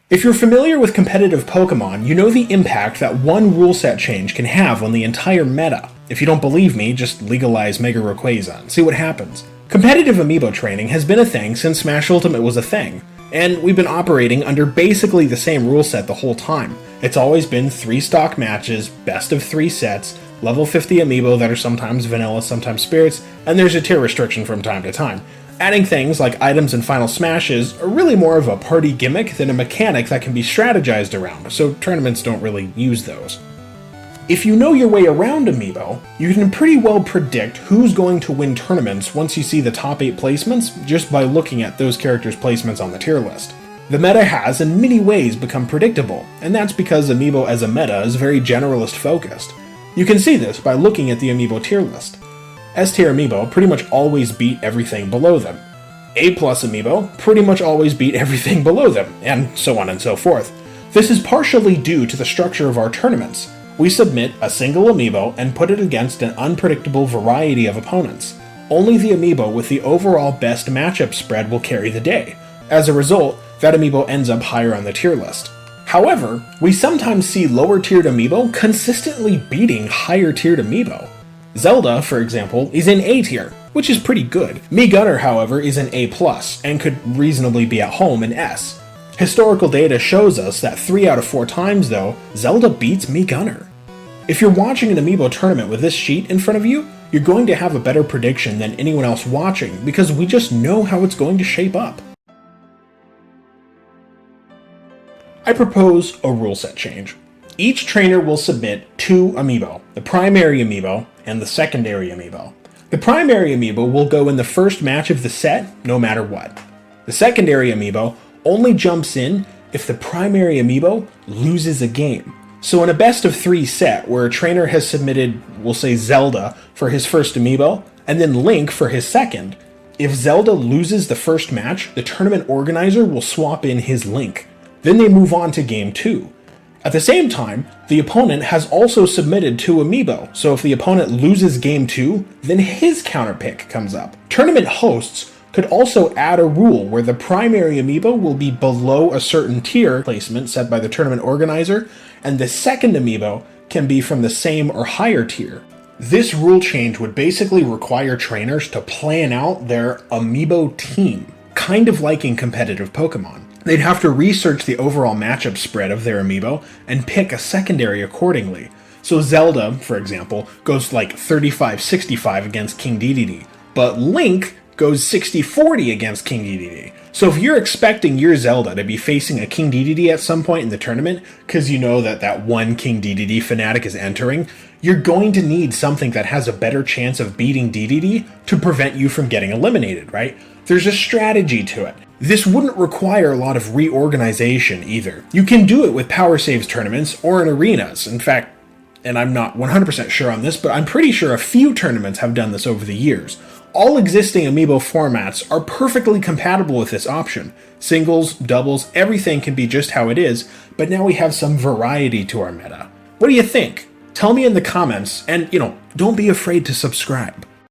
If you're familiar with competitive Pokemon, you know the impact that one rule set change can have on the entire meta. If you don't believe me, just legalize Mega Rayquaza and see what happens. Competitive Amiibo training has been a thing since Smash Ultimate was a thing, and we've been operating under basically the same rule set the whole time. It's always been 3 stock matches, best of 3 sets, level 50 Amiibo that are sometimes vanilla, sometimes spirits, and there's a tier restriction from time to time. Adding things like items and final smashes are really more of a party gimmick than a mechanic that can be strategized around, so tournaments don't really use those. If you know your way around Amiibo, you can pretty well predict who's going to win tournaments once you see the top 8 placements just by looking at those characters' placements on the tier list. The meta has in many ways become predictable, and that's because Amiibo as a meta is very generalist focused. You can see this by looking at the Amiibo tier list. S-tier Amiibo pretty much always beat everything below them. A+ Amiibo pretty much always beat everything below them, and so on and so forth. This is partially due to the structure of our tournaments. We submit a single Amiibo and put it against an unpredictable variety of opponents. Only the Amiibo with the overall best matchup spread will carry the day. As a result, that Amiibo ends up higher on the tier list. However, we sometimes see lower-tiered Amiibo consistently beating higher-tiered Amiibo. Zelda, for example, is in A tier, which is pretty good. Mii Gunner, however, is in A+, and could reasonably be at home in S. Historical data shows us that 3 out of 4 times, though, Zelda beats Mii Gunner. If you're watching an Amiibo tournament with this sheet in front of you, you're going to have a better prediction than anyone else watching, because we just know how it's going to shape up. I propose a rule set change. Each trainer will submit 2 Amiibo, the primary Amiibo and the secondary Amiibo. The primary Amiibo will go in the first match of the set, no matter what. The secondary Amiibo only jumps in if the primary Amiibo loses a game. So in a best of 3 set, where a trainer has submitted, we'll say Zelda, for his first Amiibo, and then Link for his second, if Zelda loses the first match, the tournament organizer will swap in his Link. Then they move on to game 2. At the same time, the opponent has also submitted 2 Amiibo, so if the opponent loses game 2, then his counterpick comes up. Tournament hosts could also add a rule where the primary Amiibo will be below a certain tier placement set by the tournament organizer, and the second Amiibo can be from the same or higher tier. This rule change would basically require trainers to plan out their Amiibo team, kind of like in competitive Pokemon. They'd have to research the overall matchup spread of their Amiibo and pick a secondary accordingly. So Zelda, for example, goes like 35-65 against King Dedede, but Link goes 60-40 against King Dedede. So if you're expecting your Zelda to be facing a King Dedede at some point in the tournament, because you know that one King Dedede fanatic is entering, you're going to need something that has a better chance of beating Dedede to prevent you from getting eliminated, right? There's a strategy to it. This wouldn't require a lot of reorganization either. You can do it with power saves tournaments or in arenas. In fact, and I'm not 100% sure on this, but I'm pretty sure a few tournaments have done this over the years. All existing Amiibo formats are perfectly compatible with this option. Singles, doubles, everything can be just how it is, but now we have some variety to our meta. What do you think? Tell me in the comments, and don't be afraid to subscribe.